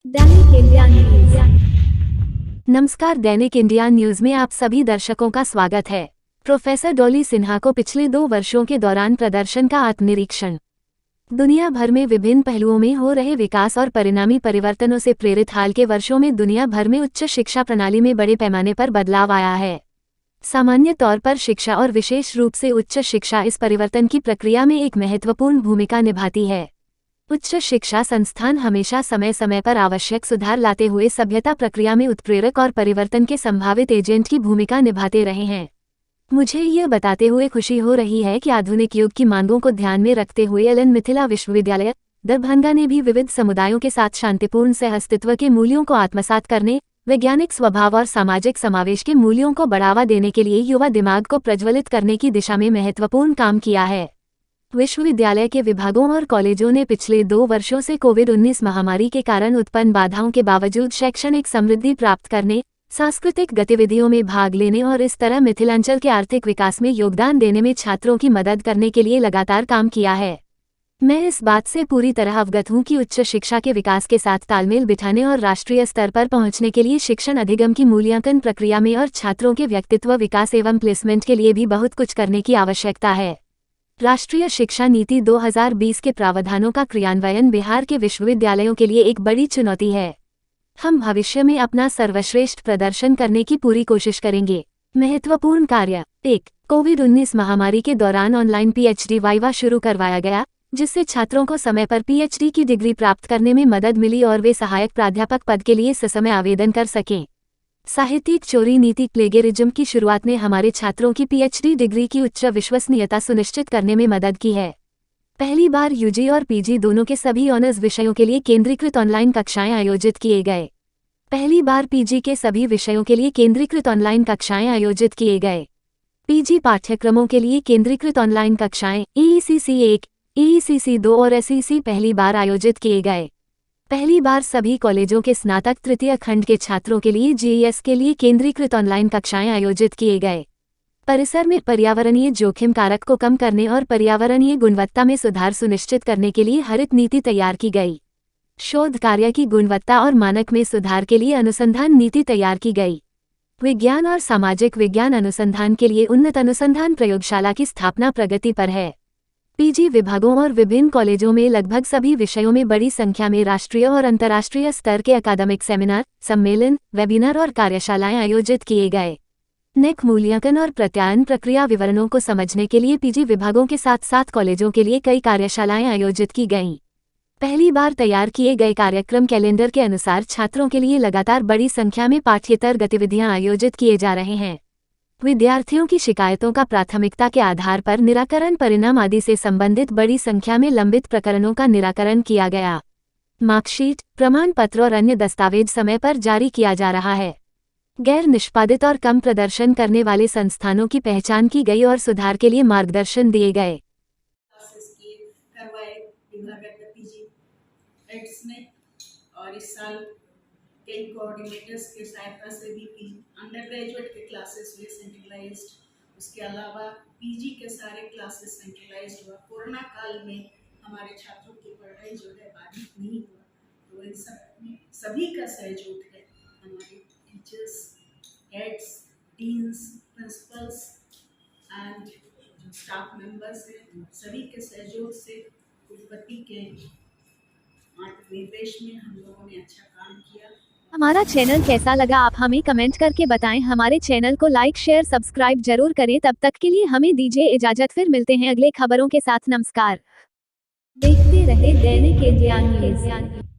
दैनिक India news. नमस्कार, दैनिक India news में आप सभी दर्शकों का स्वागत है। प्रोफेसर डॉली सिन्हा को पिछले 2 वर्षों के दौरान प्रदर्शन का आत्मनिरीक्षण। दुनिया भर में विभिन्न पहलुओं में हो रहे विकास और परिणामी परिवर्तनों से प्रेरित हाल के वर्षों में दुनिया भर में उच्च शिक्षा प्रणाली में बड़े पैमाने पर बदलाव आया है। सामान्य तौर पर शिक्षा और विशेष रूप से उच्च शिक्षा इस परिवर्तन की प्रक्रिया में एक महत्वपूर्ण भूमिका निभाती है। उच्च शिक्षा संस्थान हमेशा समय समय पर आवश्यक सुधार लाते हुए सभ्यता प्रक्रिया में उत्प्रेरक और परिवर्तन के संभावित एजेंट की भूमिका निभाते रहे हैं। मुझे ये बताते हुए खुशी हो रही है कि आधुनिक युग की मांगों को ध्यान में रखते हुए एलन मिथिला विश्वविद्यालय दरभंगा ने भी विविध समुदायों के साथ शांतिपूर्ण सहअस्तित्व के मूल्यों को आत्मसात करने, वैज्ञानिक स्वभाव और सामाजिक समावेश के मूल्यों को बढ़ावा देने के लिए युवा दिमाग को प्रज्वलित करने की दिशा में महत्वपूर्ण काम किया है। विश्वविद्यालय के विभागों और कॉलेजों ने पिछले 2 वर्षों से कोविड-19 महामारी के कारण उत्पन्न बाधाओं के बावजूद शैक्षणिक समृद्धि प्राप्त करने, सांस्कृतिक गतिविधियों में भाग लेने और इस तरह मिथिलांचल के आर्थिक विकास में योगदान देने में छात्रों की मदद करने के लिए लगातार काम किया है। मैं इस बात से पूरी तरह अवगत हूं कि उच्च शिक्षा के विकास के साथ तालमेल बिठाने और राष्ट्रीय स्तर पर पहुंचने के लिए शिक्षण अधिगम की मूल्यांकन प्रक्रिया में और छात्रों के व्यक्तित्व विकास एवं प्लेसमेंट के लिए भी बहुत कुछ करने की आवश्यकता है। राष्ट्रीय शिक्षा नीति 2020 के प्रावधानों का क्रियान्वयन बिहार के विश्वविद्यालयों के लिए एक बड़ी चुनौती है। हम भविष्य में अपना सर्वश्रेष्ठ प्रदर्शन करने की पूरी कोशिश करेंगे। महत्वपूर्ण कार्य 1. कोविड-19 महामारी के दौरान ऑनलाइन पीएचडी वाइवा शुरू करवाया गया, जिससे छात्रों को समय पर पीएचडी की डिग्री प्राप्त करने में मदद मिली और वे सहायक प्राध्यापक पद के लिए ससमय आवेदन कर सकें। साहित्यिक चोरी नीति प्लेगरिज्म की शुरुआत ने हमारे छात्रों की पीएचडी डिग्री की उच्च विश्वसनीयता सुनिश्चित करने में मदद की है। पहली बार यूजी और पीजी दोनों के सभी ऑनर्स विषयों के लिए केंद्रीकृत ऑनलाइन कक्षाएं आयोजित किए गए। पहली बार पीजी के सभी विषयों के लिए केंद्रीकृत ऑनलाइन कक्षाएं आयोजित किए गए। पीजी पाठ्यक्रमों के लिए केंद्रीकृत ऑनलाइन कक्षाएं EECC 1, EECC 2 और SEC पहली बार आयोजित किए गए। पहली बार सभी कॉलेजों के स्नातक तृतीय खंड के छात्रों के लिए GES के लिए केंद्रीकृत ऑनलाइन कक्षाएं आयोजित किए गए। परिसर में पर्यावरणीय जोखिम कारक को कम करने और पर्यावरणीय गुणवत्ता में सुधार सुनिश्चित करने के लिए हरित नीति तैयार की गई। शोध कार्य की गुणवत्ता और मानक में सुधार के लिए अनुसंधान नीति तैयार की गई। विज्ञान और सामाजिक विज्ञान अनुसंधान के लिए उन्नत अनुसंधान प्रयोगशाला की स्थापना प्रगति पर है। पीजी विभागों और विभिन्न कॉलेजों में लगभग सभी विषयों में बड़ी संख्या में राष्ट्रीय और अंतर्राष्ट्रीय स्तर के अकादमिक सेमिनार, सम्मेलन, वेबिनार और कार्यशालाएं आयोजित किए गए। नेक मूल्यांकन और प्रत्यायन प्रक्रिया विवरणों को समझने के लिए पीजी विभागों के साथ साथ कॉलेजों के लिए कई कार्यशालाएं आयोजित की गईं। पहली बार तैयार किए गए कार्यक्रम कैलेंडर के अनुसार छात्रों के लिए लगातार बड़ी संख्या में पाठ्येतर गतिविधियां आयोजित किए जा रहे हैं। विद्यार्थियों की शिकायतों का प्राथमिकता के आधार पर निराकरण, परिणाम आदि से संबंधित बड़ी संख्या में लंबित प्रकरणों का निराकरण किया गया। मार्कशीट, प्रमाण पत्र और अन्य दस्तावेज समय पर जारी किया जा रहा है। गैर निष्पादित और कम प्रदर्शन करने वाले संस्थानों की पहचान की गई और सुधार के लिए मार्गदर्शन दिए गए। और इस साल कई कोऑर्डिनेटर्स के सहायता से भी अंडर ग्रेजुएट के क्लासेस हुए सेंट्रलाइज्ड। उसके अलावा पीजी के सारे क्लासेस सेंट्रलाइज्ड हुआ। कोरोना काल में हमारे छात्रों की पढ़ाई जो है बाधित नहीं हुआ, तो इन सब में सभी का सहयोग है। हमारे teachers, heads, deans, principles and जो स्टाफ मेंबर्स हैं, सभी के सहयोग से कुलपति के निर्देश में हम लोगों ने अच्छा काम किया। हमारा चैनल कैसा लगा आप हमें कमेंट करके बताएं। हमारे चैनल को लाइक, शेयर, सब्सक्राइब जरूर करें। तब तक के लिए हमें दीजिए इजाजत। फिर मिलते हैं अगले खबरों के साथ। नमस्कार। देखते रहे दैनिक इंडिया न्यूज।